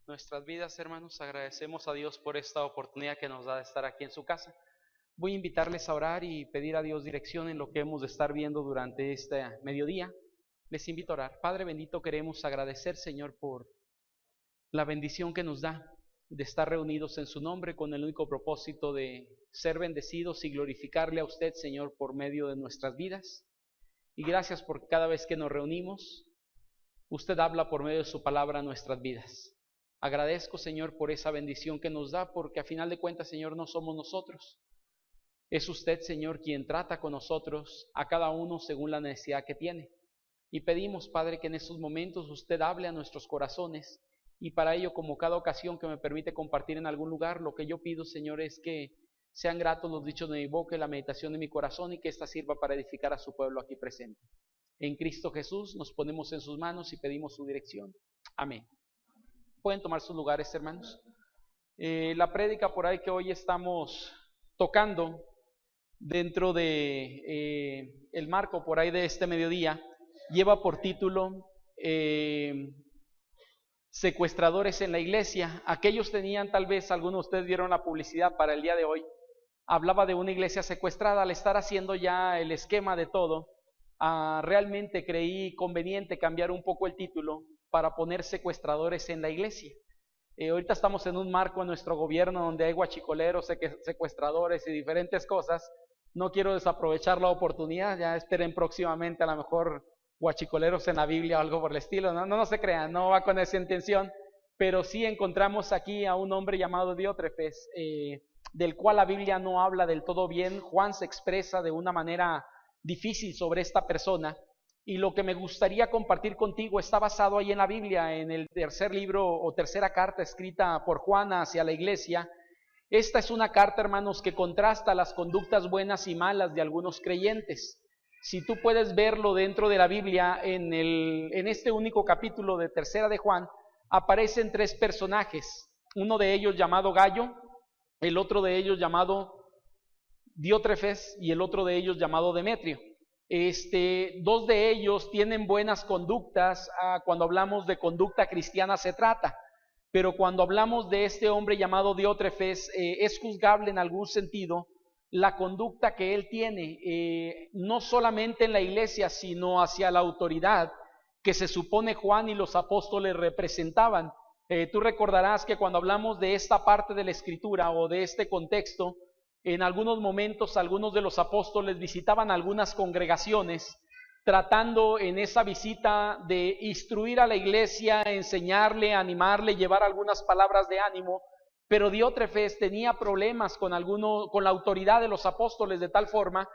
Nuestras vidas, hermanos, agradecemos a Dios por esta oportunidad que nos da de estar aquí en su casa. Voy a invitarles a orar y pedir a Dios dirección en lo que hemos de estar viendo durante este mediodía. Les invito a orar. Padre bendito, queremos agradecer, Señor, por la bendición que nos da de estar reunidos en su nombre con el único propósito de ser bendecidos y glorificarle a usted, Señor, por medio de nuestras vidas. Y gracias porque cada vez que nos reunimos, usted habla por medio de su palabra a nuestras vidas. Agradezco, Señor, por esa bendición que nos da, porque a final de cuentas, Señor, no somos nosotros. Es usted, Señor, quien trata con nosotros a cada uno según la necesidad que tiene. Y pedimos, Padre, que en estos momentos usted hable a nuestros corazones. Y para ello, como cada ocasión que me permite compartir en algún lugar, lo que yo pido, Señor, es que sean gratos los dichos de mi boca y la meditación de mi corazón, y que ésta sirva para edificar a su pueblo aquí presente. En Cristo Jesús nos ponemos en sus manos y pedimos su dirección. Amén. Pueden tomar sus lugares, hermanos. La prédica por ahí que hoy estamos tocando dentro de el marco por ahí de este mediodía lleva por título Secuestradores en la iglesia. Aquellos tenían, tal vez algunos de ustedes vieron la publicidad para el día de hoy. Hablaba de una iglesia secuestrada. Al estar haciendo ya el esquema de todo, realmente creí conveniente cambiar un poco el título para poner secuestradores en la iglesia. Ahorita estamos en un marco en nuestro gobierno donde hay guachicoleros, secuestradores y diferentes cosas. No quiero desaprovechar la oportunidad, ya esperen próximamente a lo mejor guachicoleros en la Biblia o algo por el estilo. No se crean, no va con esa intención, pero sí encontramos aquí a un hombre llamado Diótrefes, del cual la Biblia no habla del todo bien. Juan se expresa de una manera difícil sobre esta persona, y lo que me gustaría compartir contigo está basado ahí en la Biblia, en el tercer libro o tercera carta escrita por Juan hacia la iglesia. Esta es una carta, hermanos, que contrasta las conductas buenas y malas de algunos creyentes. Si tú puedes verlo dentro de la Biblia, en este único capítulo de tercera de Juan, aparecen tres personajes, uno de ellos llamado Gallo, el otro de ellos llamado Diótrefes y el otro de ellos llamado Demetrio. Dos de ellos tienen buenas conductas. Cuando hablamos de conducta cristiana se trata, pero cuando hablamos de este hombre llamado Diótrefes, es juzgable en algún sentido la conducta que él tiene, no solamente en la iglesia, sino hacia la autoridad que se supone Juan y los apóstoles representaban. Tú recordarás que cuando hablamos de esta parte de la escritura o de este contexto, en algunos momentos algunos de los apóstoles visitaban algunas congregaciones, tratando en esa visita de instruir a la iglesia, enseñarle, animarle, llevar algunas palabras de ánimo. Pero Diótrefes tenía problemas con la autoridad de los apóstoles, de tal forma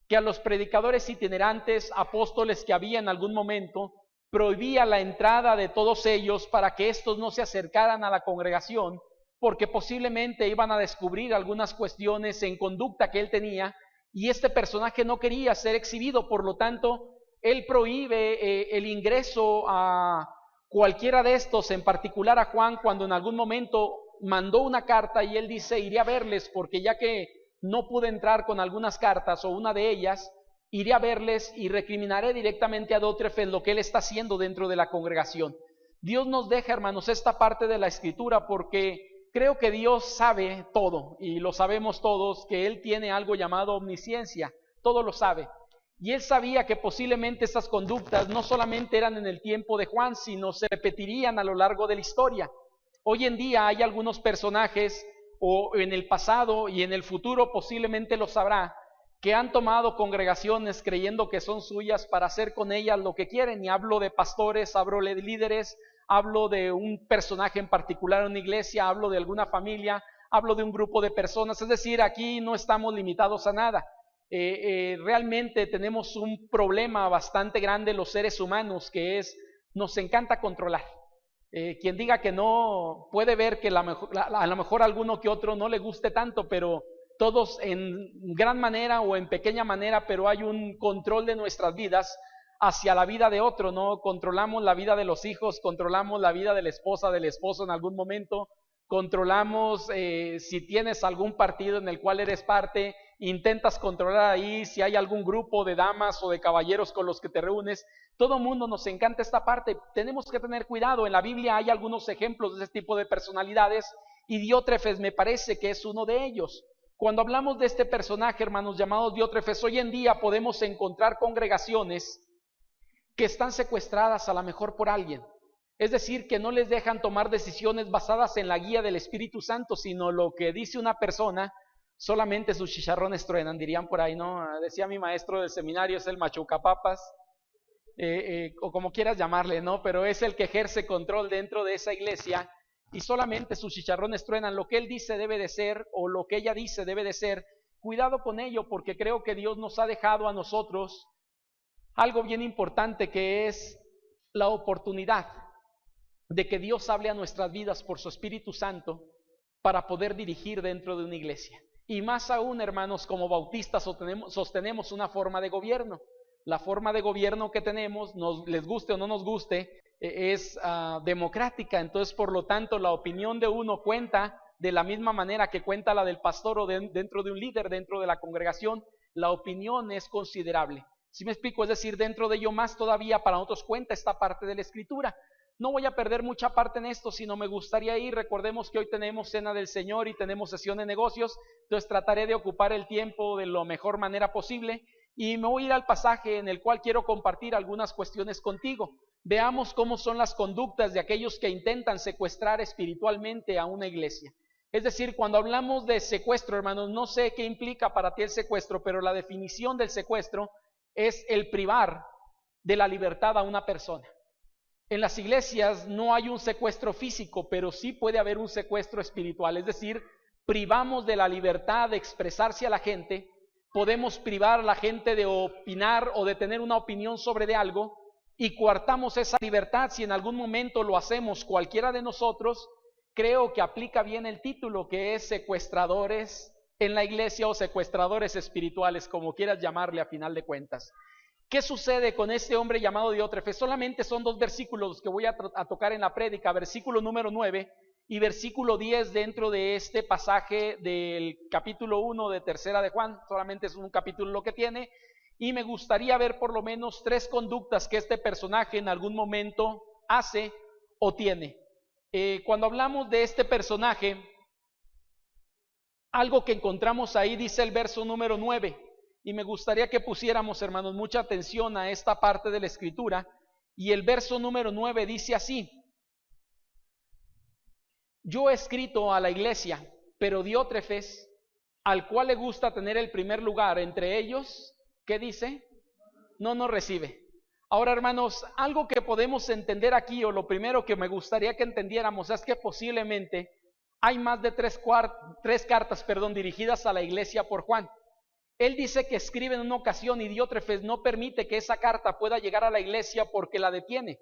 que a los predicadores itinerantes, apóstoles que había en algún momento, prohibía la entrada de todos ellos para que estos no se acercaran a la congregación, porque posiblemente iban a descubrir algunas cuestiones en conducta que él tenía, y este personaje no quería ser exhibido. Por lo tanto, él prohíbe el ingreso a cualquiera de estos, en particular a Juan, cuando en algún momento mandó una carta y él dice: iré a verles, porque ya que no pude entrar con algunas cartas o una de ellas, iré a verles y recriminaré directamente a Diótrefes lo que él está haciendo dentro de la congregación. Dios nos deja, hermanos, esta parte de la escritura porque creo que Dios sabe todo, y lo sabemos todos, que Él tiene algo llamado omnisciencia, todo lo sabe. Y Él sabía que posiblemente estas conductas no solamente eran en el tiempo de Juan, sino se repetirían a lo largo de la historia. Hoy en día hay algunos personajes, o en el pasado y en el futuro posiblemente lo sabrá, que han tomado congregaciones creyendo que son suyas para hacer con ellas lo que quieren. Y hablo de pastores, hablo de líderes, hablo de un personaje en particular en una iglesia, hablo de alguna familia, hablo de un grupo de personas. Es decir, aquí no estamos limitados a nada. Realmente tenemos un problema bastante grande los seres humanos, que es, nos encanta controlar. Quien diga que no, puede ver que a lo mejor a alguno que otro no le guste tanto, pero todos en gran manera o en pequeña manera, pero hay un control de nuestras vidas hacia la vida de otro, ¿no? Controlamos la vida de los hijos, controlamos la vida de la esposa, del esposo en algún momento, controlamos si tienes algún partido en el cual eres parte, intentas controlar ahí si hay algún grupo de damas o de caballeros con los que te reúnes. Todo mundo nos encanta esta parte. Tenemos que tener cuidado. En la Biblia hay algunos ejemplos de este tipo de personalidades y Diótrefes me parece que es uno de ellos. Cuando hablamos de este personaje, hermanos, llamado Diótrefes, hoy en día podemos encontrar congregaciones que están secuestradas a lo mejor por alguien. Es decir, que no les dejan tomar decisiones basadas en la guía del Espíritu Santo, sino lo que dice una persona, solamente sus chicharrones truenan, dirían por ahí, ¿no? Decía mi maestro del seminario, es el machucapapas, o como quieras llamarle, ¿no? Pero es el que ejerce control dentro de esa iglesia y solamente sus chicharrones truenan. Lo que él dice debe de ser, o lo que ella dice debe de ser. Cuidado con ello, porque creo que Dios nos ha dejado a nosotros algo bien importante, que es la oportunidad de que Dios hable a nuestras vidas por su Espíritu Santo para poder dirigir dentro de una iglesia. Y más aún, hermanos, como bautistas sostenemos una forma de gobierno. La forma de gobierno que tenemos, les guste o no nos guste, es democrática. Entonces, por lo tanto, la opinión de uno cuenta de la misma manera que cuenta la del pastor o dentro de un líder, dentro de la congregación. La opinión es considerable. ¿Sí me explico? Es decir, dentro de ello más todavía para nosotros cuenta esta parte de la Escritura. No voy a perder mucha parte en esto, sino me gustaría ir. Recordemos que hoy tenemos cena del Señor y tenemos sesión de negocios, entonces trataré de ocupar el tiempo de la mejor manera posible y me voy a ir al pasaje en el cual quiero compartir algunas cuestiones contigo. Veamos cómo son las conductas de aquellos que intentan secuestrar espiritualmente a una iglesia. Es decir, cuando hablamos de secuestro, hermanos, no sé qué implica para ti el secuestro, pero la definición del secuestro es el privar de la libertad a una persona. En las iglesias no hay un secuestro físico, pero sí puede haber un secuestro espiritual. Es decir, privamos de la libertad de expresarse a la gente, podemos privar a la gente de opinar o de tener una opinión sobre algo y coartamos esa libertad. Si en algún momento lo hacemos cualquiera de nosotros, creo que aplica bien el título, que es secuestradores en la iglesia o secuestradores espirituales, como quieras llamarle a final de cuentas. ¿Qué sucede con este hombre llamado Diótrefes? Solamente son 2 versículos que voy a tocar en la prédica, versículo número 9 y versículo 10 dentro de este pasaje del capítulo 1 de Tercera de Juan. Solamente es un capítulo lo que tiene, y me gustaría ver por lo menos 3 conductas que este personaje en algún momento hace o tiene. Cuando hablamos de este personaje, algo que encontramos ahí dice el verso número 9. Y me gustaría que pusiéramos, hermanos, mucha atención a esta parte de la Escritura. Y el verso número 9 dice así: yo he escrito a la iglesia, pero Diótrefes, al cual le gusta tener el primer lugar entre ellos, ¿qué dice? No nos recibe. Ahora, hermanos, algo que podemos entender aquí, o lo primero que me gustaría que entendiéramos, es que posiblemente hay más de tres cartas dirigidas a la iglesia por Juan. Él dice que escribe en una ocasión y Diótrefes no permite que esa carta pueda llegar a la iglesia porque la detiene.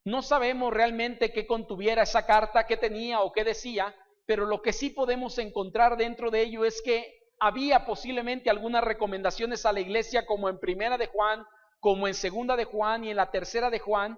No sabemos realmente qué contuviera esa carta, qué tenía o qué decía, pero lo que sí podemos encontrar dentro de ello es que había posiblemente algunas recomendaciones a la iglesia, como en Primera de Juan, como en Segunda de Juan y en la Tercera de Juan,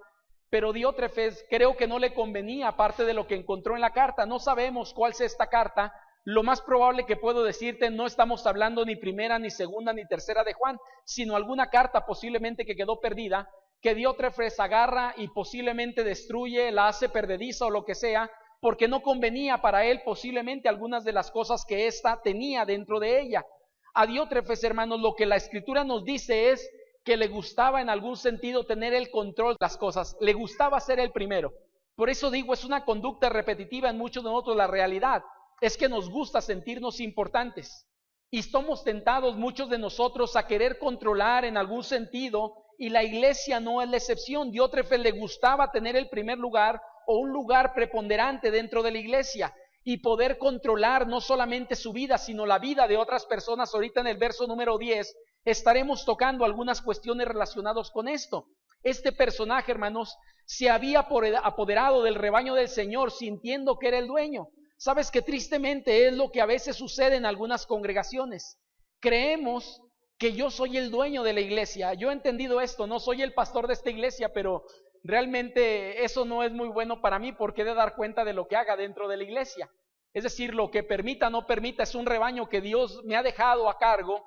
pero Diótrefes creo que no le convenía parte de lo que encontró en la carta. No sabemos cuál es esta carta. Lo más probable que puedo decirte, no estamos hablando ni Primera, ni Segunda, ni Tercera de Juan, sino alguna carta posiblemente que quedó perdida, que Diótrefes agarra y posiblemente destruye, la hace perdediza o lo que sea, porque no convenía para él posiblemente algunas de las cosas que ésta tenía dentro de ella. A Diótrefes, hermanos, lo que la Escritura nos dice es que le gustaba en algún sentido tener el control de las cosas, le gustaba ser el primero. Por eso digo, es una conducta repetitiva en muchos de nosotros. La realidad es que nos gusta sentirnos importantes y estamos tentados muchos de nosotros a querer controlar en algún sentido, y la iglesia no es la excepción. Diótrefes le gustaba tener el primer lugar o un lugar preponderante dentro de la iglesia y poder controlar no solamente su vida, sino la vida de otras personas. Ahorita en el verso número 10 estaremos tocando algunas cuestiones relacionadas con esto. Este personaje, hermanos, se había apoderado del rebaño del Señor sintiendo que era el dueño. Sabes que tristemente es lo que a veces sucede en algunas congregaciones. Creemos que yo soy el dueño de la iglesia. Yo he entendido esto, no soy el pastor de esta iglesia, pero realmente eso no es muy bueno para mí, porque he de dar cuenta de lo que haga dentro de la iglesia. Es decir, lo que permita, no permita, es un rebaño que Dios me ha dejado a cargo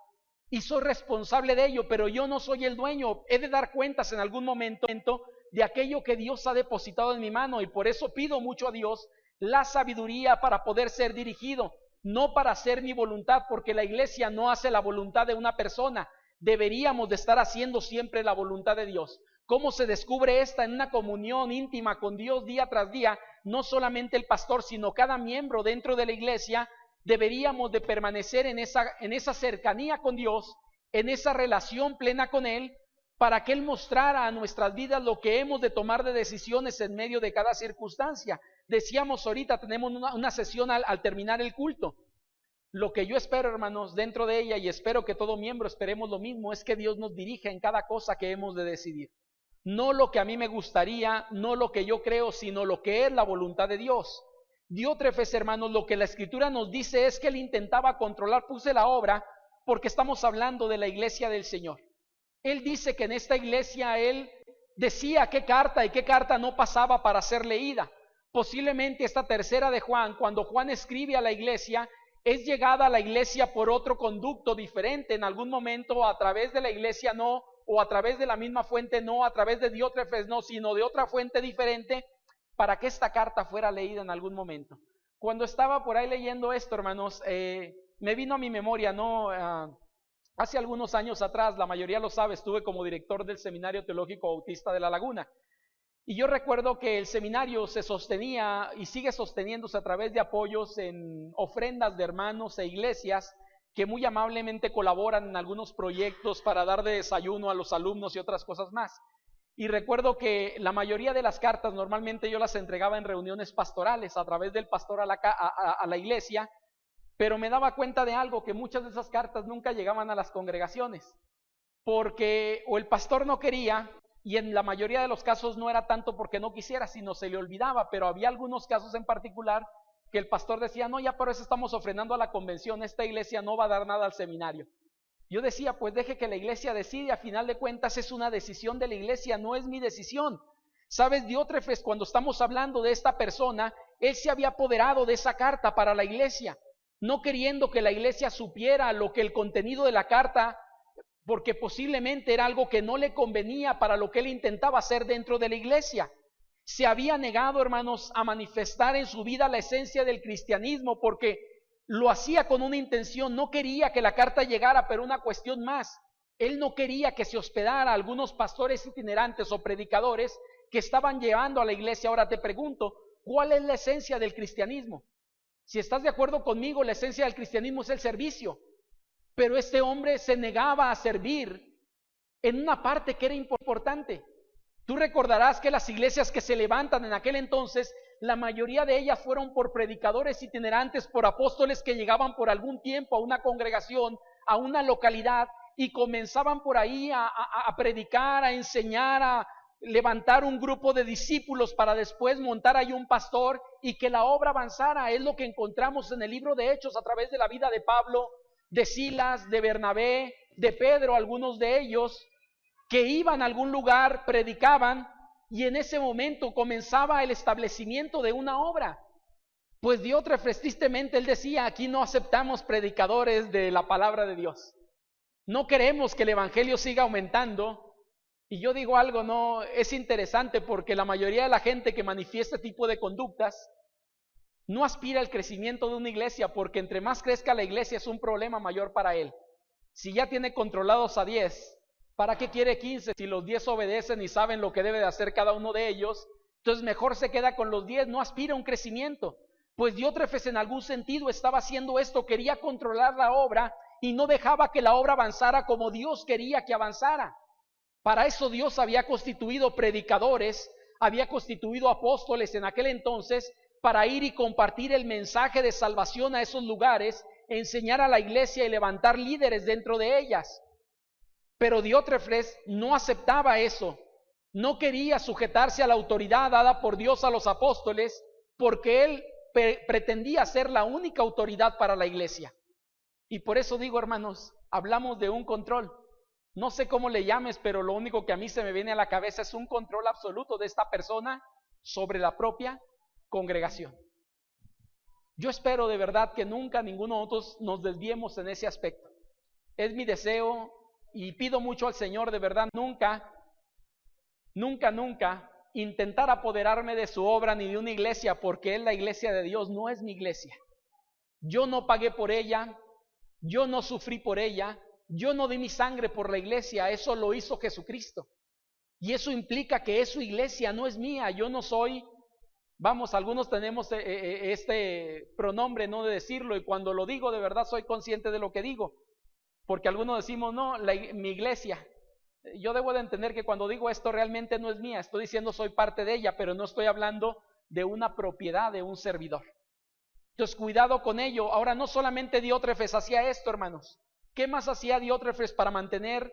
y soy responsable de ello, pero yo no soy el dueño. He de dar cuentas en algún momento de aquello que Dios ha depositado en mi mano, y por eso pido mucho a Dios la sabiduría para poder ser dirigido, no para hacer mi voluntad, porque la iglesia no hace la voluntad de una persona. Deberíamos de estar haciendo siempre la voluntad de Dios. ¿Cómo se descubre esta? En una comunión íntima con Dios día tras día. No solamente el pastor, sino cada miembro dentro de la iglesia. Deberíamos de permanecer en esa cercanía con Dios, en esa relación plena con Él, para que Él mostrara a nuestras vidas lo que hemos de tomar de decisiones en medio de cada circunstancia. Decíamos ahorita, tenemos una sesión al terminar el culto. Lo que yo espero, hermanos, dentro de ella, y espero que todo miembro esperemos lo mismo, es que Dios nos dirija en cada cosa que hemos de decidir. No lo que a mí me gustaría, no lo que yo creo, sino lo que es la voluntad de Dios. Diótrefes, hermanos, lo que la Escritura nos dice es que él intentaba controlar, puse la obra, porque estamos hablando de la iglesia del Señor. Él dice que en esta iglesia él decía qué carta y qué carta no pasaba para ser leída. Posiblemente esta tercera de Juan, cuando Juan escribe a la iglesia, es llegada a la iglesia por otro conducto diferente, en algún momento a través de la iglesia no, o a través de la misma fuente no, a través de Diótrefes no, sino de otra fuente diferente, para que esta carta fuera leída en algún momento. Cuando estaba por ahí leyendo esto, hermanos, me vino a mi memoria, ¿no? Hace algunos años atrás, la mayoría lo sabe, estuve como director del Seminario Teológico Bautista de La Laguna. Y yo recuerdo que el seminario se sostenía y sigue sosteniéndose a través de apoyos en ofrendas de hermanos e iglesias que muy amablemente colaboran en algunos proyectos para dar de desayuno a los alumnos y otras cosas más. Y recuerdo que la mayoría de las cartas normalmente yo las entregaba en reuniones pastorales a través del pastor a la iglesia, pero me daba cuenta de algo, que muchas de esas cartas nunca llegaban a las congregaciones, porque o el pastor no quería, y en la mayoría de los casos no era tanto porque no quisiera, sino se le olvidaba, pero había algunos casos en particular que el pastor decía, no, ya por eso estamos ofrendando a la convención, esta iglesia no va a dar nada al seminario. Yo decía, pues deje que la iglesia decide, a final de cuentas es una decisión de la iglesia, no es mi decisión. ¿Sabes, Diótrefes, cuando estamos hablando de esta persona, él se había apoderado de esa carta para la iglesia, no queriendo que la iglesia supiera lo que el contenido de la carta, porque posiblemente era algo que no le convenía para lo que él intentaba hacer dentro de la iglesia. Se había negado, hermanos, a manifestar en su vida la esencia del cristianismo, porque lo hacía con una intención, no quería que la carta llegara, pero una cuestión más, él no quería que se hospedara a algunos pastores itinerantes o predicadores que estaban llevando a la iglesia. Ahora te pregunto, ¿cuál es la esencia del cristianismo? Si estás de acuerdo conmigo, la esencia del cristianismo es el servicio, pero este hombre se negaba a servir en una parte que era importante. Tú recordarás que las iglesias que se levantan en aquel entonces, la mayoría de ellas fueron por predicadores itinerantes, por apóstoles que llegaban por algún tiempo a una congregación, a una localidad, y comenzaban por ahí a predicar, a enseñar, a levantar un grupo de discípulos para después montar ahí un pastor y que la obra avanzara. Es lo que encontramos en el libro de Hechos a través de la vida de Pablo, de Silas, de Bernabé, de Pedro, algunos de ellos que iban a algún lugar, predicaban, y en ese momento comenzaba el establecimiento de una obra. Pues Diótrefes, tristemente, él decía, aquí no aceptamos predicadores de la palabra de Dios. No queremos que el evangelio siga aumentando. Y yo digo algo, no, es interesante porque la mayoría de la gente que manifiesta este tipo de conductas no aspira al crecimiento de una iglesia, porque entre más crezca la iglesia es un problema mayor para él. Si ya tiene controlados a 10, ¿para qué quiere 15 si los 10 obedecen y saben lo que debe de hacer cada uno de ellos? Entonces mejor se queda con los 10, no aspira a un crecimiento. Pues Diótrefes en algún sentido estaba haciendo esto, quería controlar la obra y no dejaba que la obra avanzara como Dios quería que avanzara. Para eso Dios había constituido predicadores, había constituido apóstoles en aquel entonces para ir y compartir el mensaje de salvación a esos lugares, enseñar a la iglesia y levantar líderes dentro de ellas. Pero Diótrefes no aceptaba eso, no quería sujetarse a la autoridad dada por Dios a los apóstoles, porque él pretendía ser la única autoridad para la iglesia. Y por eso digo, hermanos, hablamos de un control. No sé cómo le llames, pero lo único que a mí se me viene a la cabeza es un control absoluto de esta persona sobre la propia congregación. Yo espero de verdad que nunca ninguno de nosotros nos desviemos en ese aspecto. Es mi deseo y pido mucho al Señor de verdad nunca intentar apoderarme de su obra ni de una iglesia, porque es la iglesia de Dios, no es mi iglesia. Yo no pagué por ella, yo no sufrí por ella, yo no di mi sangre por la iglesia, eso lo hizo Jesucristo. Y eso implica que es su iglesia, no es mía. Yo no soy, vamos, algunos tenemos este pronombre, no de decirlo, y cuando lo digo de verdad soy consciente de lo que digo, porque algunos decimos, no, mi iglesia. Yo debo de entender que cuando digo esto realmente no es mía, estoy diciendo soy parte de ella, pero no estoy hablando de una propiedad de un servidor. Entonces cuidado con ello. Ahora, no solamente Diótrefes hacía esto, hermanos. ¿Qué más hacía Diótrefes para mantener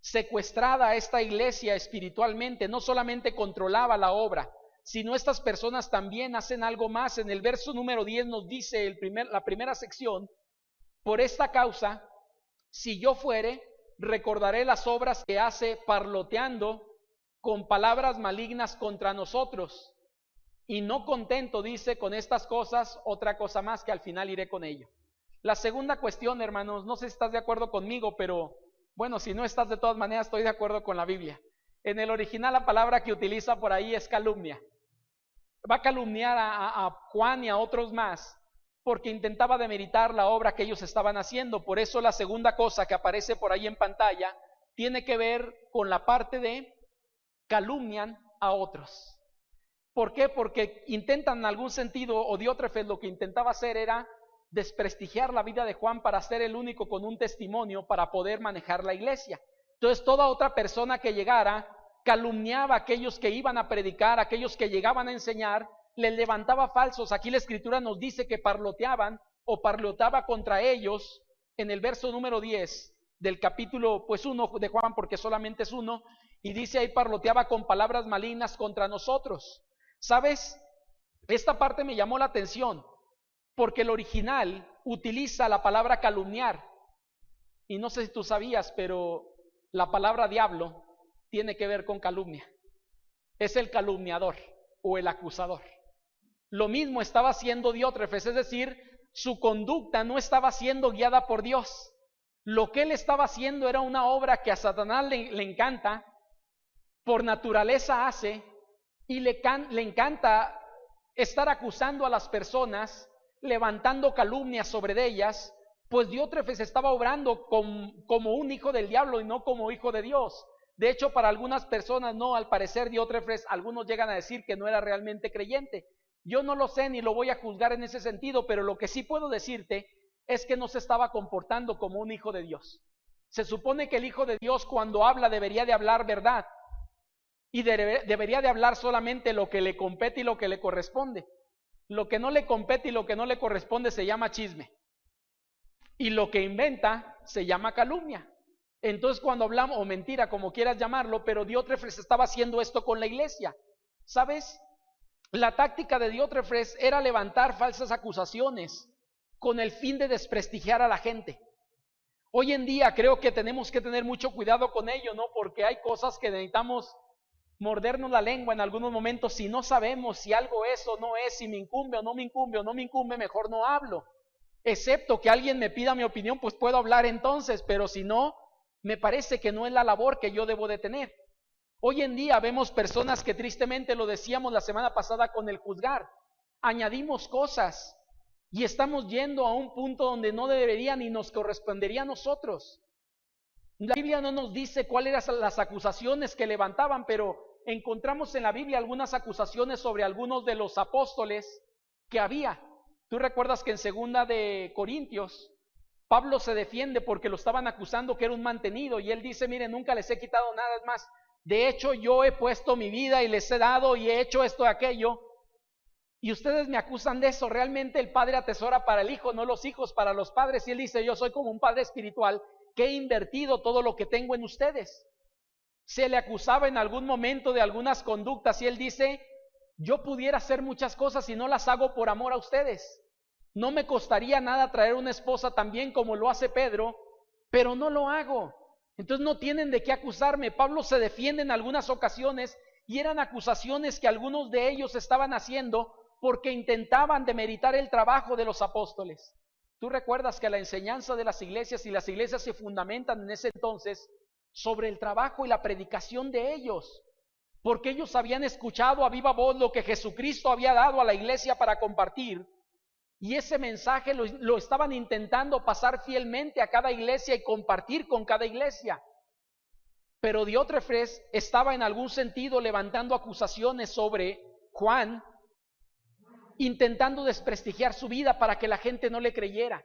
secuestrada a esta iglesia espiritualmente? No solamente controlaba la obra, sino estas personas también hacen algo más. En el verso número 10 nos dice la primera sección: por esta causa, si yo fuere, recordaré las obras que hace parloteando con palabras malignas contra nosotros. Y no contento, dice, con estas cosas, otra cosa más que al final iré con ello. La segunda cuestión, hermanos, no sé si estás de acuerdo conmigo, pero bueno, si no estás, de todas maneras estoy de acuerdo con la Biblia. En el original la palabra que utiliza por ahí es calumnia. Va a calumniar a Juan y a otros más porque intentaba demeritar la obra que ellos estaban haciendo. Por eso la segunda cosa que aparece por ahí en pantalla tiene que ver con la parte de calumnian a otros. ¿Por qué? Porque intentan en algún sentido, o Diótrefes lo que intentaba hacer era desprestigiar la vida de Juan para ser el único con un testimonio para poder manejar la iglesia. Entonces toda otra persona que llegara calumniaba a aquellos que iban a predicar, a aquellos que llegaban a enseñar, les levantaba falsos. Aquí la escritura nos dice que parloteaban o parloteaba contra ellos en el verso número 10 del capítulo 1 de Juan, porque solamente es uno, y dice ahí parloteaba con palabras malignas contra nosotros. ¿Sabes? Esta parte me llamó la atención porque el original utiliza la palabra calumniar, y no sé si tú sabías, pero la palabra diablo tiene que ver con calumnia. Es el calumniador o el acusador. Lo mismo estaba haciendo Diótrefes, es decir, su conducta no estaba siendo guiada por Dios. Lo que él estaba haciendo era una obra que a Satanás le encanta, por naturaleza hace, y le encanta estar acusando a las personas, levantando calumnias sobre ellas. Pues Diótrefes estaba obrando como un hijo del diablo y no como hijo de Dios. De hecho, para algunas personas, no, al parecer Diótrefes, algunos llegan a decir que no era realmente creyente. Yo no lo sé ni lo voy a juzgar en ese sentido, pero lo que sí puedo decirte es que no se estaba comportando como un hijo de Dios. Se supone que el hijo de Dios, cuando habla, debería de hablar verdad. Y debería de hablar solamente lo que le compete y lo que le corresponde. Lo que no le compete y lo que no le corresponde se llama chisme. Y lo que inventa se llama calumnia. Entonces cuando hablamos, o mentira, como quieras llamarlo, pero Diótrefes estaba haciendo esto con la iglesia. ¿Sabes? La táctica de Diótrefes era levantar falsas acusaciones con el fin de desprestigiar a la gente. Hoy en día creo que tenemos que tener mucho cuidado con ello, ¿no? Porque hay cosas que necesitamos mordernos la lengua en algunos momentos. Si no sabemos si algo es o no es, si me incumbe o no me incumbe o no me incumbe, mejor no hablo. Excepto que alguien me pida mi opinión, pues puedo hablar entonces, pero si no, me parece que no es la labor que yo debo de tener. Hoy en día vemos personas que tristemente, lo decíamos la semana pasada con el juzgar, añadimos cosas y estamos yendo a un punto donde no debería ni nos correspondería a nosotros. La Biblia no nos dice cuáles eran las acusaciones que levantaban, pero encontramos en la Biblia algunas acusaciones sobre algunos de los apóstoles que había. Tú recuerdas que en 2 de Corintios, Pablo se defiende porque lo estaban acusando que era un mantenido, y él dice, miren, nunca les he quitado nada, es más, de hecho yo he puesto mi vida y les he dado y he hecho esto y aquello, y ustedes me acusan de eso. Realmente el padre atesora para el hijo, no los hijos para los padres, y él dice, yo soy como un padre espiritual que he invertido todo lo que tengo en ustedes. Se le acusaba en algún momento de algunas conductas y él dice, yo pudiera hacer muchas cosas y no las hago por amor a ustedes. No me costaría nada traer una esposa tan bien como lo hace Pedro, pero no lo hago. Entonces no tienen de qué acusarme. Pablo se defiende en algunas ocasiones y eran acusaciones que algunos de ellos estaban haciendo porque intentaban demeritar el trabajo de los apóstoles. Tú recuerdas que la enseñanza de las iglesias y las iglesias se fundamentan en ese entonces sobre el trabajo y la predicación de ellos, porque ellos habían escuchado a viva voz lo que Jesucristo había dado a la iglesia para compartir, y ese mensaje lo estaban intentando pasar fielmente a cada iglesia y compartir con cada iglesia. Pero Diótrefes estaba en algún sentido levantando acusaciones sobre Juan, intentando desprestigiar su vida para que la gente no le creyera,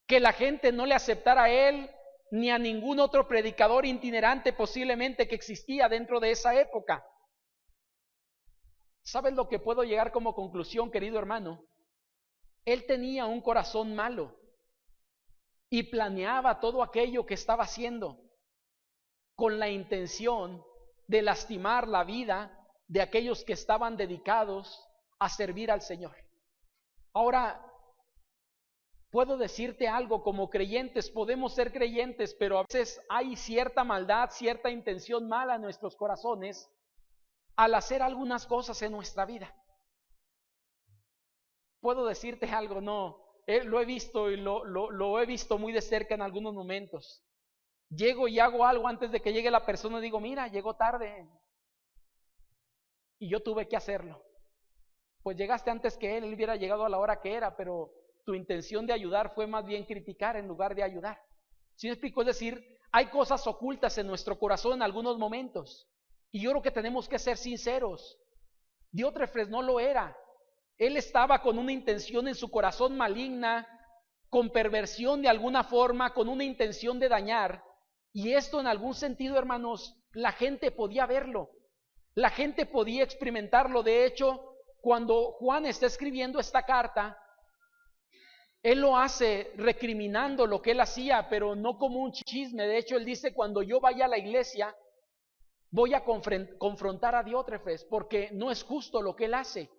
que la gente no le aceptara a él ni a ningún otro predicador itinerante posiblemente que existía dentro de esa época. ¿Sabes lo que puedo llegar como conclusión, querido hermano? Él tenía un corazón malo y planeaba todo aquello que estaba haciendo con la intención de lastimar la vida de aquellos que estaban dedicados a servir al Señor. Ahora, puedo decirte algo, como creyentes podemos ser creyentes, pero a veces hay cierta maldad, cierta intención mala en nuestros corazones al hacer algunas cosas en nuestra vida. Puedo decirte algo, lo he visto y lo he visto muy de cerca en algunos momentos. Llego y hago algo antes de que llegue la persona y digo, mira, llegó tarde y yo tuve que hacerlo. Pues llegaste antes que él hubiera llegado a la hora que era, pero tu intención de ayudar fue más bien criticar en lugar de ayudar. ¿Sí me explico? Es decir, hay cosas ocultas en nuestro corazón en algunos momentos, y yo creo que tenemos que ser sinceros. Diótrefes no lo era. Él estaba con una intención en su corazón maligna, con perversión de alguna forma, con una intención de dañar, y esto en algún sentido, hermanos, la gente podía verlo, la gente podía experimentarlo. De hecho, cuando Juan está escribiendo esta carta, él lo hace recriminando lo que él hacía, pero no como un chisme. De hecho, él dice, cuando yo vaya a la iglesia, voy a confrontar a Diótrefes, porque no es justo lo que él hace.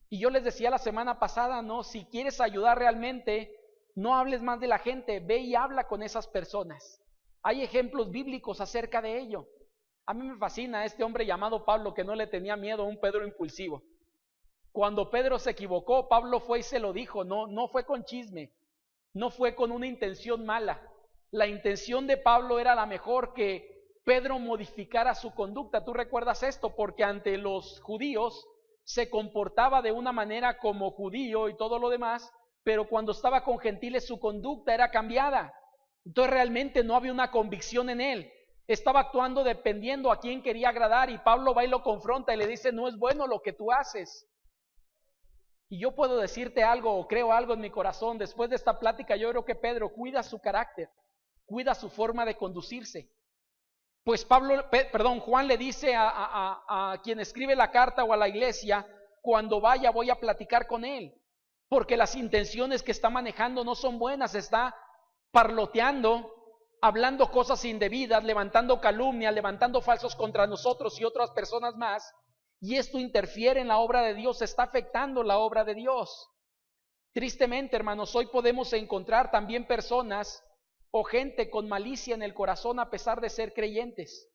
Y yo les decía la semana pasada, si quieres ayudar realmente, no hables más de la gente, ve y habla con esas personas. Hay ejemplos bíblicos acerca de ello. A mí me fascina este hombre llamado Pablo, que no le tenía miedo a un Pedro impulsivo. Cuando Pedro se equivocó, Pablo fue y se lo dijo. No fue con chisme, no fue con una intención mala. La intención de Pablo era la mejor, que Pedro modificara su conducta. Tú recuerdas esto, porque ante los judíos se comportaba de una manera como judío y todo lo demás, pero cuando estaba con gentiles su conducta era cambiada. Entonces realmente no había una convicción en él. Estaba actuando dependiendo a quién quería agradar, y Pablo va y lo confronta y le dice, no es bueno lo que tú haces. Y yo puedo decirte algo, o creo algo en mi corazón, después de esta plática, yo creo que Pedro cuida su carácter, cuida su forma de conducirse. Pues Juan le dice a quien escribe la carta o a la iglesia, cuando vaya voy a platicar con él, porque las intenciones que está manejando no son buenas, está parloteando, hablando cosas indebidas, levantando calumnias, levantando falsos contra nosotros y otras personas más, y esto interfiere en la obra de Dios, está afectando la obra de Dios. Tristemente, hermanos, hoy podemos encontrar también personas o gente con malicia en el corazón a pesar de ser creyentes.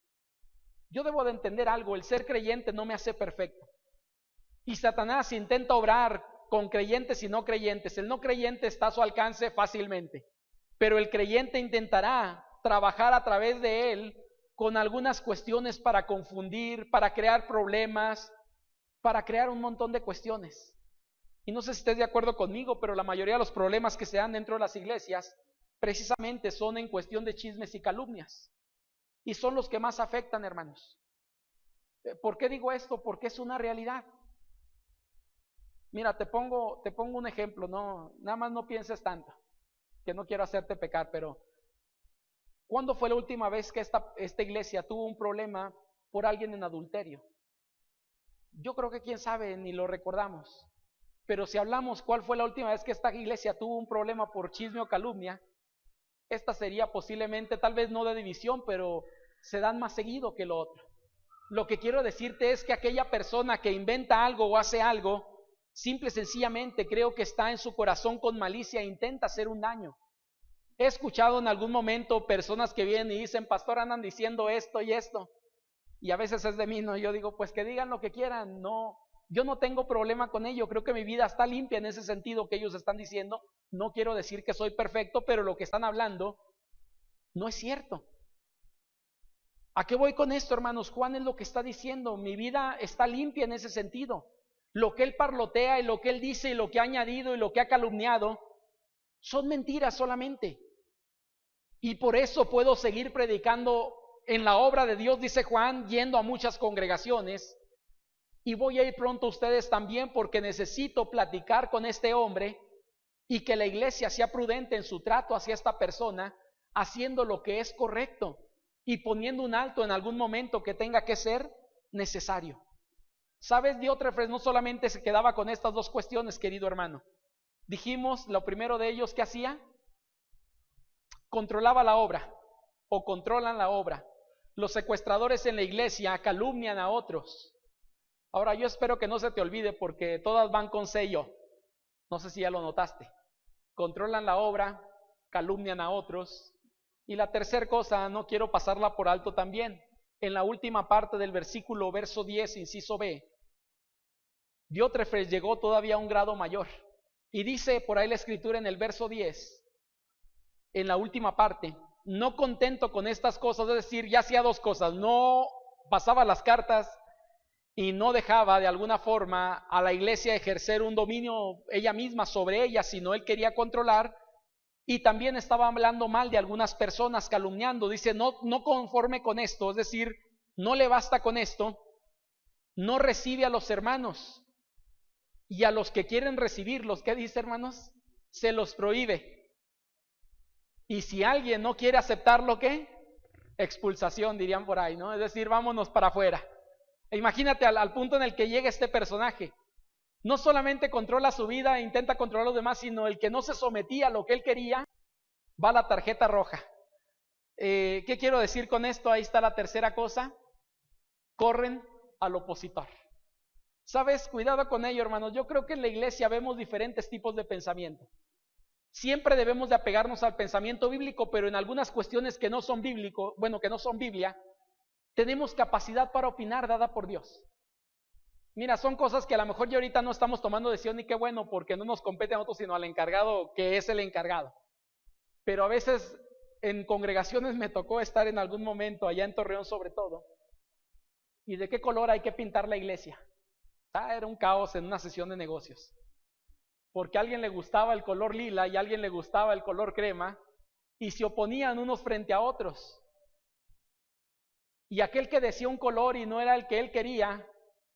Yo debo de entender algo, el ser creyente no me hace perfecto. Y Satanás intenta obrar con creyentes y no creyentes. El no creyente está a su alcance fácilmente, pero el creyente intentará trabajar a través de él con algunas cuestiones para confundir, para crear problemas, para crear un montón de cuestiones. Y no sé si estés de acuerdo conmigo, pero la mayoría de los problemas que se dan dentro de las iglesias precisamente son en cuestión de chismes y calumnias, y son los que más afectan, hermanos. ¿Por qué digo esto? Porque es una realidad. Mira, te pongo un ejemplo, nada más no pienses tanto, que no quiero hacerte pecar, pero ¿cuándo fue la última vez que esta iglesia tuvo un problema por alguien en adulterio? Yo creo que quién sabe, ni lo recordamos. Pero si hablamos cuál fue la última vez que esta iglesia tuvo un problema por chisme o calumnia, esta sería posiblemente, tal vez no de división, pero se dan más seguido que lo otro. Lo que quiero decirte es que aquella persona que inventa algo o hace algo, simple y sencillamente creo que está en su corazón con malicia e intenta hacer un daño. He escuchado en algún momento personas que vienen y dicen, pastor, andan diciendo esto y esto, y a veces es de mí, yo digo, pues que digan lo que quieran, Yo no tengo problema con ello, creo que mi vida está limpia en ese sentido que ellos están diciendo. No quiero decir que soy perfecto, pero lo que están hablando no es cierto. ¿A qué voy con esto, hermanos? Juan es lo que está diciendo, mi vida está limpia en ese sentido. Lo que él parlotea y lo que él dice y lo que ha añadido y lo que ha calumniado son mentiras solamente. Y por eso puedo seguir predicando en la obra de Dios, dice Juan, yendo a muchas congregaciones. Y voy a ir pronto a ustedes también porque necesito platicar con este hombre y que la iglesia sea prudente en su trato hacia esta persona, haciendo lo que es correcto y poniendo un alto en algún momento que tenga que ser necesario. ¿Sabes? Diótrefes no solamente se quedaba con estas dos cuestiones, querido hermano. Dijimos, lo primero de ellos, ¿qué hacía? Controlaba la obra o controlan la obra. Los secuestradores en la iglesia calumnian a otros. Ahora yo espero que no se te olvide porque todas van con sello. No sé si ya lo notaste. Controlan la obra, calumnian a otros. Y la tercera cosa, no quiero pasarla por alto también. En la última parte del versículo, verso 10, inciso B, Diótrefes llegó todavía a un grado mayor. Y dice por ahí la escritura en el verso 10, en la última parte, no contento con estas cosas, es decir, ya hacía dos cosas, no pasaba las cartas y no dejaba de alguna forma a la iglesia ejercer un dominio ella misma sobre ella, sino él quería controlar, y también estaba hablando mal de algunas personas, calumniando. Dice, no conforme con esto, es decir, no le basta con esto, no recibe a los hermanos, y a los que quieren recibirlos, ¿qué dice, hermanos? Se los prohíbe. Y si alguien no quiere aceptarlo, ¿qué? Expulsación, dirían por ahí, ¿no? Es decir, vámonos para afuera. Imagínate al punto en el que llega este personaje. No solamente controla su vida e intenta controlar a los demás, sino el que no se sometía a lo que él quería, va a la tarjeta roja. ¿Qué quiero decir con esto? Ahí está la tercera cosa. Corren al opositor. ¿Sabes? Cuidado con ello, hermanos. Yo creo que en la iglesia vemos diferentes tipos de pensamiento. Siempre debemos de apegarnos al pensamiento bíblico, pero en algunas cuestiones que no son bíblico, que no son Biblia, tenemos capacidad para opinar dada por Dios. Mira, son cosas que a lo mejor ya ahorita no estamos tomando decisión y qué bueno, porque no nos compete a nosotros, sino al encargado que es el encargado. Pero a veces en congregaciones me tocó estar en algún momento, allá en Torreón sobre todo, y de qué color hay que pintar la iglesia. Era un caos en una sesión de negocios, porque a alguien le gustaba el color lila y a alguien le gustaba el color crema, y se oponían unos frente a otros. Y aquel que decía un color y no era el que él quería,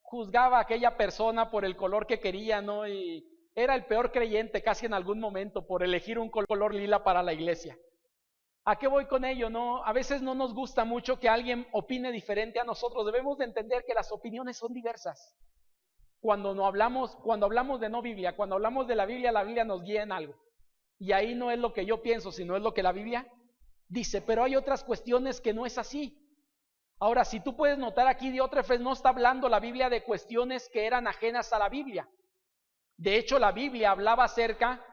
juzgaba a aquella persona por el color que quería, ¿no? Y era el peor creyente casi en algún momento por elegir un color lila para la iglesia. ¿A qué voy con ello? No, a veces no nos gusta mucho que alguien opine diferente a nosotros. Debemos de entender que las opiniones son diversas. Cuando hablamos de no Biblia, cuando hablamos de la Biblia nos guía en algo. Y ahí no es lo que yo pienso, sino es lo que la Biblia dice. Pero hay otras cuestiones que no es así. Ahora, si tú puedes notar aquí, Diótrefes no está hablando la Biblia de cuestiones que eran ajenas a la Biblia. De hecho, la Biblia hablaba acerca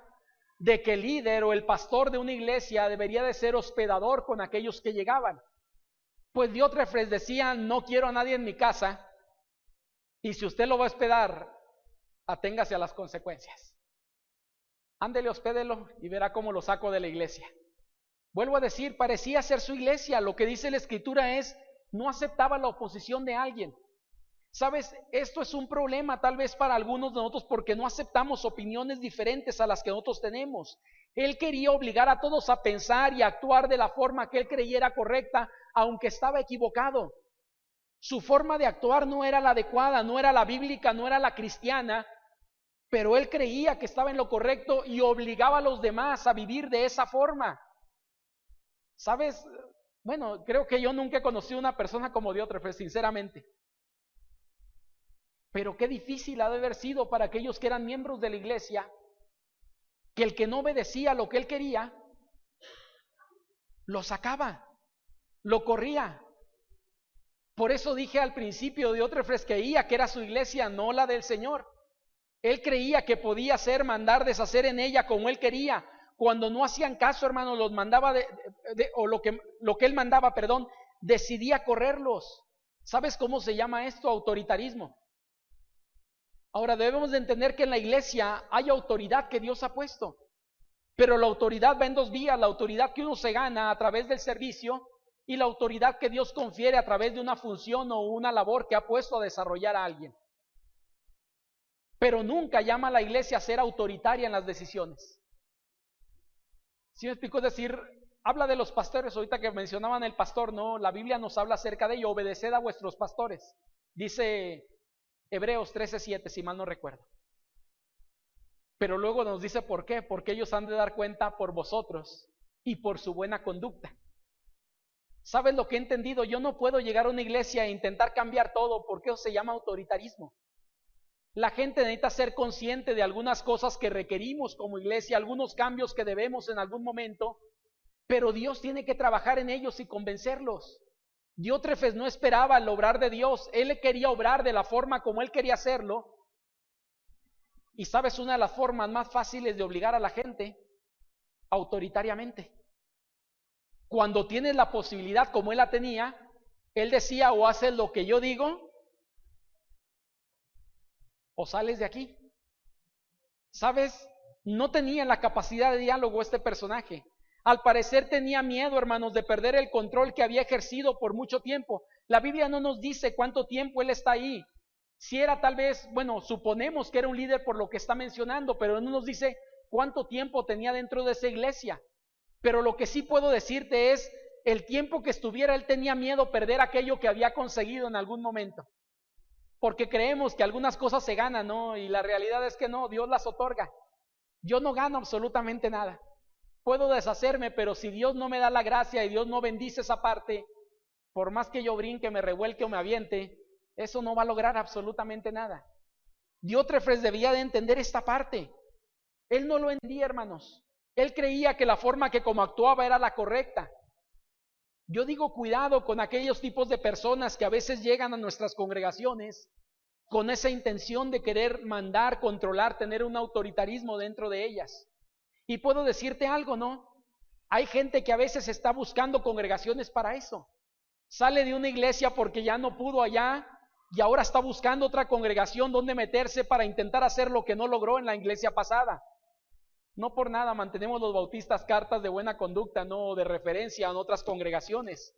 de que el líder o el pastor de una iglesia debería de ser hospedador con aquellos que llegaban. Pues Diótrefes decía, no quiero a nadie en mi casa, y si usted lo va a hospedar, aténgase a las consecuencias. Ándele, hospédelo y verá cómo lo saco de la iglesia. Vuelvo a decir, parecía ser su iglesia. Lo que dice la Escritura es, no aceptaba la oposición de alguien. ¿Sabes? Esto es un problema tal vez para algunos de nosotros porque no aceptamos opiniones diferentes a las que nosotros tenemos. Él quería obligar a todos a pensar y a actuar de la forma que él creyera correcta, aunque estaba equivocado. Su forma de actuar no era la adecuada, no era la bíblica, no era la cristiana, pero él creía que estaba en lo correcto y obligaba a los demás a vivir de esa forma. ¿Sabes? Bueno, creo que yo nunca he conocido una persona como Diótrefes, sinceramente. Pero qué difícil ha de haber sido para aquellos que eran miembros de la iglesia, que el que no obedecía lo que él quería, lo sacaba, lo corría. Por eso dije al principio, Diótrefes creía que era su iglesia, no la del Señor. Él creía que podía hacer, mandar, deshacer en ella como él quería. Cuando no hacían caso, hermanos, los mandaba lo que él mandaba, decidía correrlos. ¿Sabes cómo se llama esto? Autoritarismo. Ahora debemos de entender que en la iglesia hay autoridad que Dios ha puesto, pero la autoridad va en dos vías: la autoridad que uno se gana a través del servicio y la autoridad que Dios confiere a través de una función o una labor que ha puesto a desarrollar a alguien. Pero nunca llama a la iglesia a ser autoritaria en las decisiones. ¿Sí me explico? Es decir, habla de los pastores, ahorita que mencionaban el pastor, no, la Biblia nos habla acerca de ello: obedeced a vuestros pastores. Dice Hebreos 13:7, si mal no recuerdo. Pero luego nos dice por qué: porque ellos han de dar cuenta por vosotros y por su buena conducta. ¿Sabes lo que he entendido? Yo no puedo llegar a una iglesia e intentar cambiar todo, porque eso se llama autoritarismo. La gente necesita ser consciente de algunas cosas que requerimos como iglesia, algunos cambios que debemos en algún momento, pero Dios tiene que trabajar en ellos y convencerlos. Diótrefes no esperaba el obrar de Dios, él quería obrar de la forma como él quería hacerlo. Y sabes, una de las formas más fáciles de obligar a la gente: autoritariamente. Cuando tienes la posibilidad, como él la tenía, él decía: o haces lo que yo digo o sales de aquí. ¿Sabes? No tenía la capacidad de diálogo este personaje. Al parecer tenía miedo, hermanos, de perder el control que había ejercido por mucho tiempo. La Biblia no nos dice cuánto tiempo él está ahí. Si era tal vez, bueno, suponemos que era un líder por lo que está mencionando, pero no nos dice cuánto tiempo tenía dentro de esa iglesia. Pero lo que sí puedo decirte es, el tiempo que estuviera, él tenía miedo perder aquello que había conseguido en algún momento. Porque creemos que algunas cosas se ganan, ¿no? Y la realidad es que no, Dios las otorga. Yo no gano absolutamente nada. Puedo deshacerme, pero si Dios no me da la gracia y Dios no bendice esa parte, por más que yo brinque, me revuelque o me aviente, eso no va a lograr absolutamente nada. Diótrefes debía de entender esta parte. Él no lo entendía, hermanos. Él creía que la forma que como actuaba era la correcta. Yo digo, cuidado con aquellos tipos de personas que a veces llegan a nuestras congregaciones con esa intención de querer mandar, controlar, tener un autoritarismo dentro de ellas. Y puedo decirte algo, ¿no? Hay gente que a veces está buscando congregaciones para eso. Sale de una iglesia porque ya no pudo allá y ahora está buscando otra congregación donde meterse para intentar hacer lo que no logró en la iglesia pasada. No por nada mantenemos los bautistas cartas de buena conducta, no de referencia en otras congregaciones,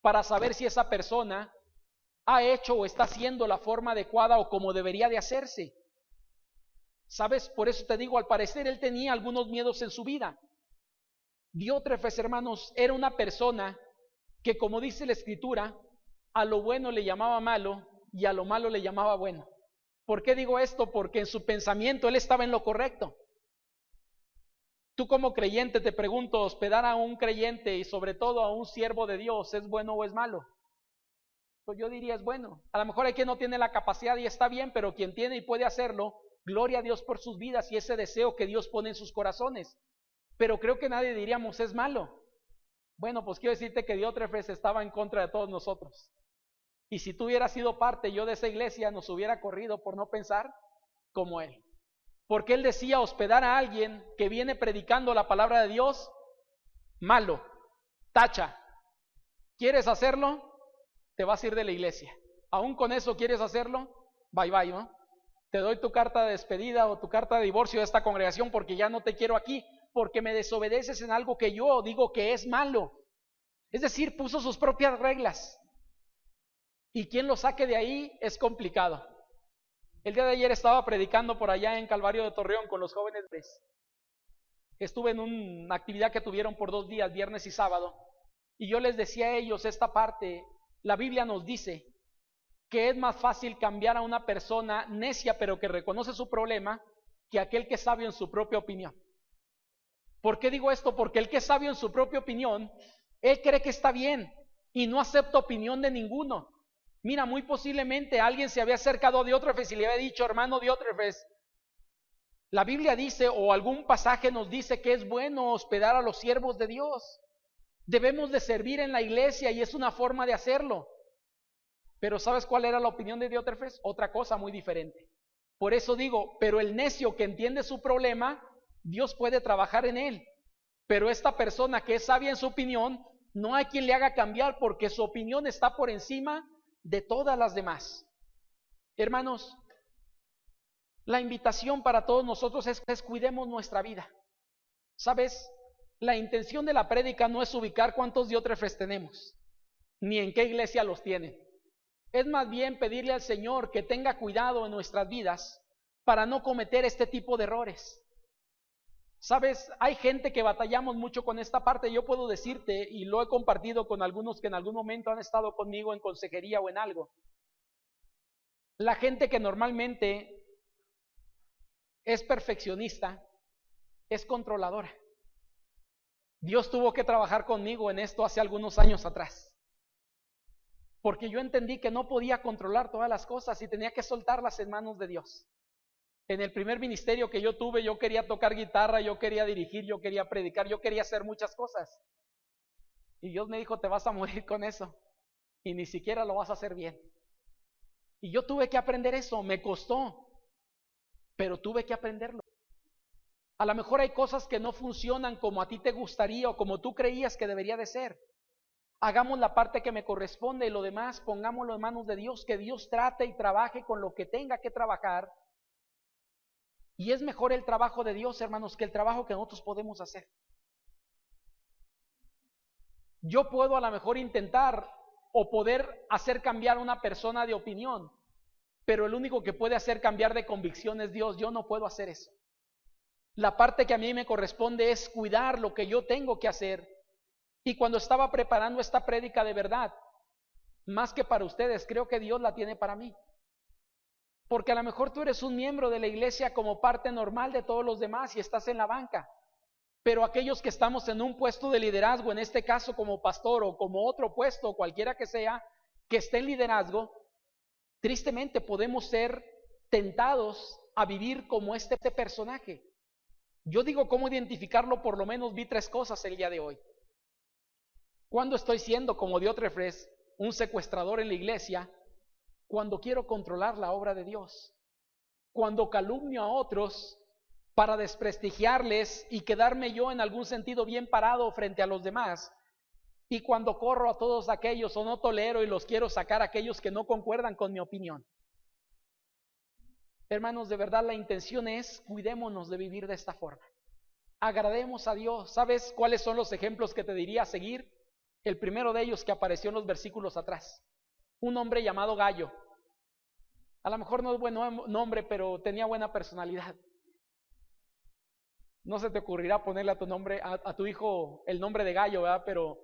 para saber si esa persona ha hecho o está haciendo la forma adecuada o como debería de hacerse. ¿Sabes? Por eso te digo, al parecer él tenía algunos miedos en su vida. Diótrefes, hermanos, era una persona que, como dice la Escritura, a lo bueno le llamaba malo y a lo malo le llamaba bueno. ¿Por qué digo esto? Porque en su pensamiento él estaba en lo correcto. Tú como creyente, te pregunto, ¿hospedar a un creyente y sobre todo a un siervo de Dios es bueno o es malo? Pues yo diría es bueno. A lo mejor hay quien no tiene la capacidad y está bien, pero quien tiene y puede hacerlo, gloria a Dios por sus vidas y ese deseo que Dios pone en sus corazones. Pero creo que nadie diríamos es malo. Bueno, pues quiero decirte que Diótrefes estaba en contra de todos nosotros. Y si tú hubieras sido parte yo de esa iglesia, nos hubiera corrido por no pensar como él. Porque él decía: hospedar a alguien que viene predicando la palabra de Dios, malo, tacha. ¿Quieres hacerlo? Te vas a ir de la iglesia. ¿Aún con eso quieres hacerlo? Bye bye, ¿no? Te doy tu carta de despedida o tu carta de divorcio de esta congregación porque ya no te quiero aquí, porque me desobedeces en algo que yo digo que es malo. Es decir, puso sus propias reglas. Y quien lo saque de ahí es complicado. El día de ayer estaba predicando por allá en Calvario de Torreón con los jóvenes. Estuve en una actividad que tuvieron por 2 días, viernes y sábado, y yo les decía a ellos esta parte. La Biblia nos dice que es más fácil cambiar a una persona necia pero que reconoce su problema que aquel que es sabio en su propia opinión. ¿Por qué digo esto? Porque el que es sabio en su propia opinión, él cree que está bien y no acepta opinión de ninguno. Mira, muy posiblemente alguien se había acercado a Diótrefes y le había dicho: hermano Diótrefes, la Biblia dice, o algún pasaje nos dice, que es bueno hospedar a los siervos de Dios. Debemos de servir en la iglesia y es una forma de hacerlo. Pero ¿sabes cuál era la opinión de Diótrefes? Otra cosa muy diferente. Por eso digo, pero el necio que entiende su problema, Dios puede trabajar en él. Pero esta persona que es sabia en su opinión, no hay quien le haga cambiar porque su opinión está por encima de todas las demás. Hermanos, La invitación para todos nosotros es cuidemos nuestra vida. ¿Sabes? La intención de la prédica no es ubicar cuántos diótrefes tenemos, ni en qué iglesia los tienen. Es más bien pedirle al Señor que tenga cuidado en nuestras vidas para no cometer este tipo de errores. ¿Sabes? Hay gente que batallamos mucho con esta parte. Yo puedo decirte, y lo he compartido con algunos que en algún momento han estado conmigo en consejería o en algo. La gente que normalmente es perfeccionista, es controladora. Dios tuvo que trabajar conmigo en esto hace algunos años atrás, porque yo entendí que no podía controlar todas las cosas y tenía que soltarlas en manos de Dios. En el primer ministerio que yo tuve, yo quería tocar guitarra, yo quería dirigir, yo quería predicar, yo quería hacer muchas cosas. Y Dios me dijo, te vas a morir con eso y ni siquiera lo vas a hacer bien. Y yo tuve que aprender eso, me costó, pero tuve que aprenderlo. A lo mejor hay cosas que no funcionan como a ti te gustaría o como tú creías que debería de ser. Hagamos la parte que me corresponde y lo demás pongámoslo en manos de Dios, que Dios trate y trabaje con lo que tenga que trabajar. Y es mejor el trabajo de Dios, hermanos, que el trabajo que nosotros podemos hacer. Yo puedo a lo mejor intentar o poder hacer cambiar a una persona de opinión, pero el único que puede hacer cambiar de convicción es Dios. Yo no puedo hacer eso. La parte que a mí me corresponde es cuidar lo que yo tengo que hacer. Y cuando estaba preparando esta prédica de verdad, más que para ustedes, creo que Dios la tiene para mí. Porque a lo mejor tú eres un miembro de la iglesia como parte normal de todos los demás y estás en la banca. Pero aquellos que estamos en un puesto de liderazgo, en este caso como pastor o como otro puesto, cualquiera que sea, que esté en liderazgo, tristemente podemos ser tentados a vivir como este personaje. Yo digo cómo identificarlo, por lo menos vi 3 cosas el día de hoy. Cuando estoy siendo, como Diótrefes, un secuestrador en la iglesia, cuando quiero controlar la obra de Dios, cuando calumnio a otros para desprestigiarles y quedarme yo en algún sentido bien parado frente a los demás, y cuando corro a todos aquellos o no tolero y los quiero sacar a aquellos que no concuerdan con mi opinión. Hermanos, de verdad la intención es cuidémonos de vivir de esta forma. Agrademos a Dios. ¿Sabes cuáles son los ejemplos que te diría seguir? El primero de ellos que apareció en los versículos atrás. Un hombre llamado Gallo. A lo mejor no es buen nombre, pero tenía buena personalidad. No se te ocurrirá ponerle a tu nombre, a tu hijo el nombre de Gallo, ¿verdad? Pero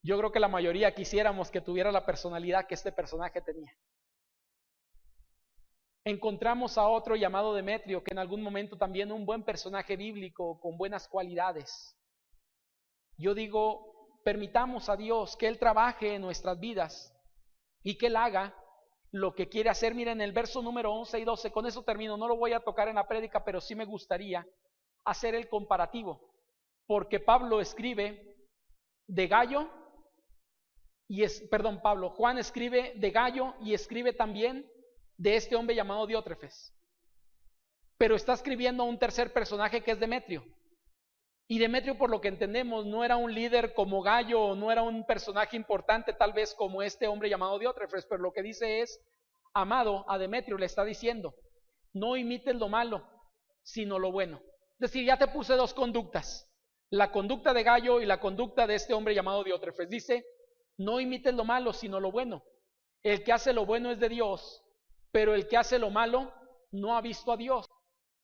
yo creo que la mayoría quisiéramos que tuviera la personalidad que este personaje tenía. Encontramos a otro llamado Demetrio, que en algún momento también un buen personaje bíblico con buenas cualidades. Yo digo, permitamos a Dios que Él trabaje en nuestras vidas y que Él haga lo que quiere hacer. Miren, el verso número 11 y 12, con eso termino, no lo voy a tocar en la prédica, pero sí me gustaría hacer el comparativo, porque Pablo escribe de Gallo, Juan escribe de Gallo y escribe también de este hombre llamado Diótrefes, pero está escribiendo a un tercer personaje que es Demetrio. Y Demetrio, por lo que entendemos, no era un líder como Gallo, o no era un personaje importante tal vez como este hombre llamado Diótrefes, pero lo que dice es, amado, a Demetrio le está diciendo, no imites lo malo, sino lo bueno. Es decir, ya te puse 2 conductas, la conducta de Gallo y la conducta de este hombre llamado Diótrefes. Dice, no imites lo malo, sino lo bueno. El que hace lo bueno es de Dios, pero el que hace lo malo no ha visto a Dios.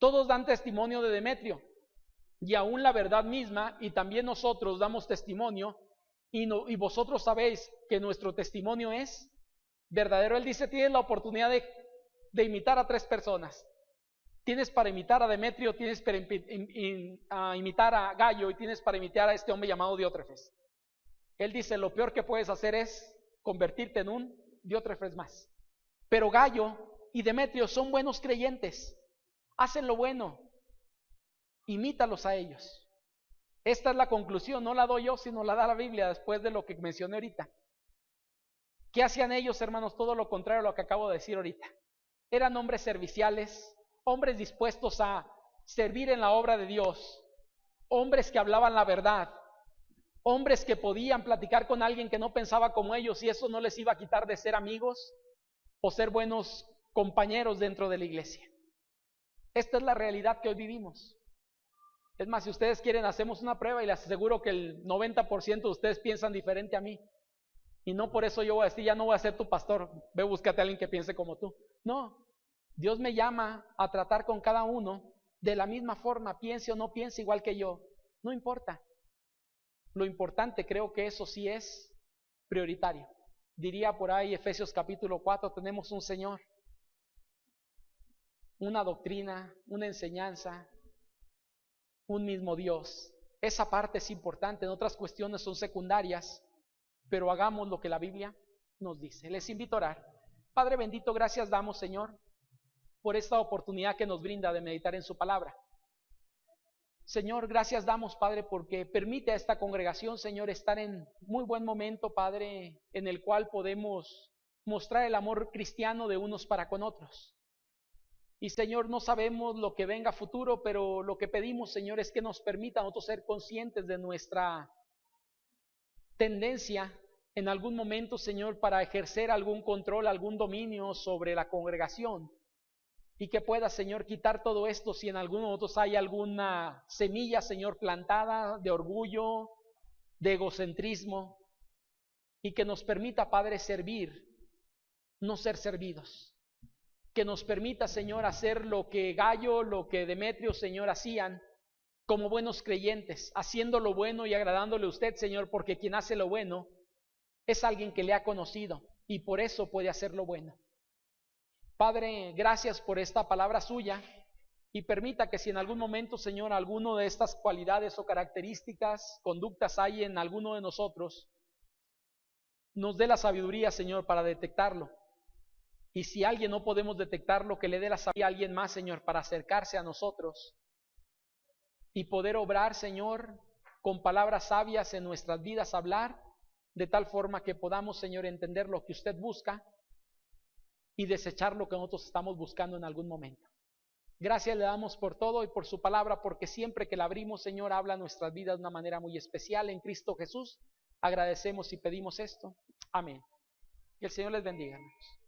Todos dan testimonio de Demetrio, y aún la verdad misma, y también nosotros damos testimonio, y vosotros sabéis que nuestro testimonio es verdadero. Él dice, tienes la oportunidad de imitar a 3 personas. Tienes para imitar a Demetrio, tienes para imitar a Gallo y tienes para imitar a este hombre llamado Diótrefes. Él dice, lo peor que puedes hacer es convertirte en un Diótrefes más. Pero Gallo y Demetrio son buenos creyentes, hacen lo bueno, imítalos a ellos. Esta es la conclusión, no la doy yo, sino la da la Biblia después de lo que mencioné ahorita. ¿Qué hacían ellos, hermanos? Todo lo contrario a lo que acabo de decir ahorita. Eran hombres serviciales, hombres dispuestos a servir en la obra de Dios, hombres que hablaban la verdad, hombres que podían platicar con alguien que no pensaba como ellos y eso no les iba a quitar de ser amigos o ser buenos compañeros dentro de la iglesia. Esta es la realidad que hoy vivimos. Es más, si ustedes quieren, hacemos una prueba y les aseguro que el 90% de ustedes piensan diferente a mí. Y no por eso yo voy a decir, ya no voy a ser tu pastor, ve, búscate a alguien que piense como tú. No, Dios me llama a tratar con cada uno de la misma forma, piense o no piense igual que yo. No importa. Lo importante, creo que eso sí es prioritario. Diría por ahí Efesios capítulo 4, tenemos un Señor, una doctrina, una enseñanza, un mismo Dios. Esa parte es importante, en otras cuestiones son secundarias, pero hagamos lo que la Biblia nos dice. Les invito a orar. Padre bendito, gracias damos, Señor, por esta oportunidad que nos brinda de meditar en su palabra. Señor, gracias damos, Padre, porque permite a esta congregación, Señor, estar en muy buen momento, Padre, en el cual podemos mostrar el amor cristiano de unos para con otros. Y Señor, no sabemos lo que venga a futuro, pero lo que pedimos, Señor, es que nos permita a nosotros ser conscientes de nuestra tendencia en algún momento, Señor, para ejercer algún control, algún dominio sobre la congregación. Y que pueda, Señor, quitar todo esto si en alguno de nosotros hay alguna semilla, Señor, plantada de orgullo, de egocentrismo. Y que nos permita, Padre, servir, no ser servidos. Que nos permita, Señor, hacer lo que Gallo, lo que Demetrio, Señor, hacían como buenos creyentes, haciendo lo bueno y agradándole a usted, Señor, porque quien hace lo bueno es alguien que le ha conocido y por eso puede hacer lo bueno. Padre, gracias por esta palabra suya y permita que si en algún momento, Señor, alguno de estas cualidades o características, conductas hay en alguno de nosotros, nos dé la sabiduría, Señor, para detectarlo. Y si alguien no podemos detectarlo, que le dé la sabiduría a alguien más, Señor, para acercarse a nosotros y poder obrar, Señor, con palabras sabias en nuestras vidas, hablar de tal forma que podamos, Señor, entender lo que usted busca y desechar lo que nosotros estamos buscando en algún momento. Gracias le damos por todo y por su palabra, porque siempre que la abrimos, Señor, habla nuestras vidas de una manera muy especial en Cristo Jesús. Agradecemos y pedimos esto. Amén. Que el Señor les bendiga, hermanos.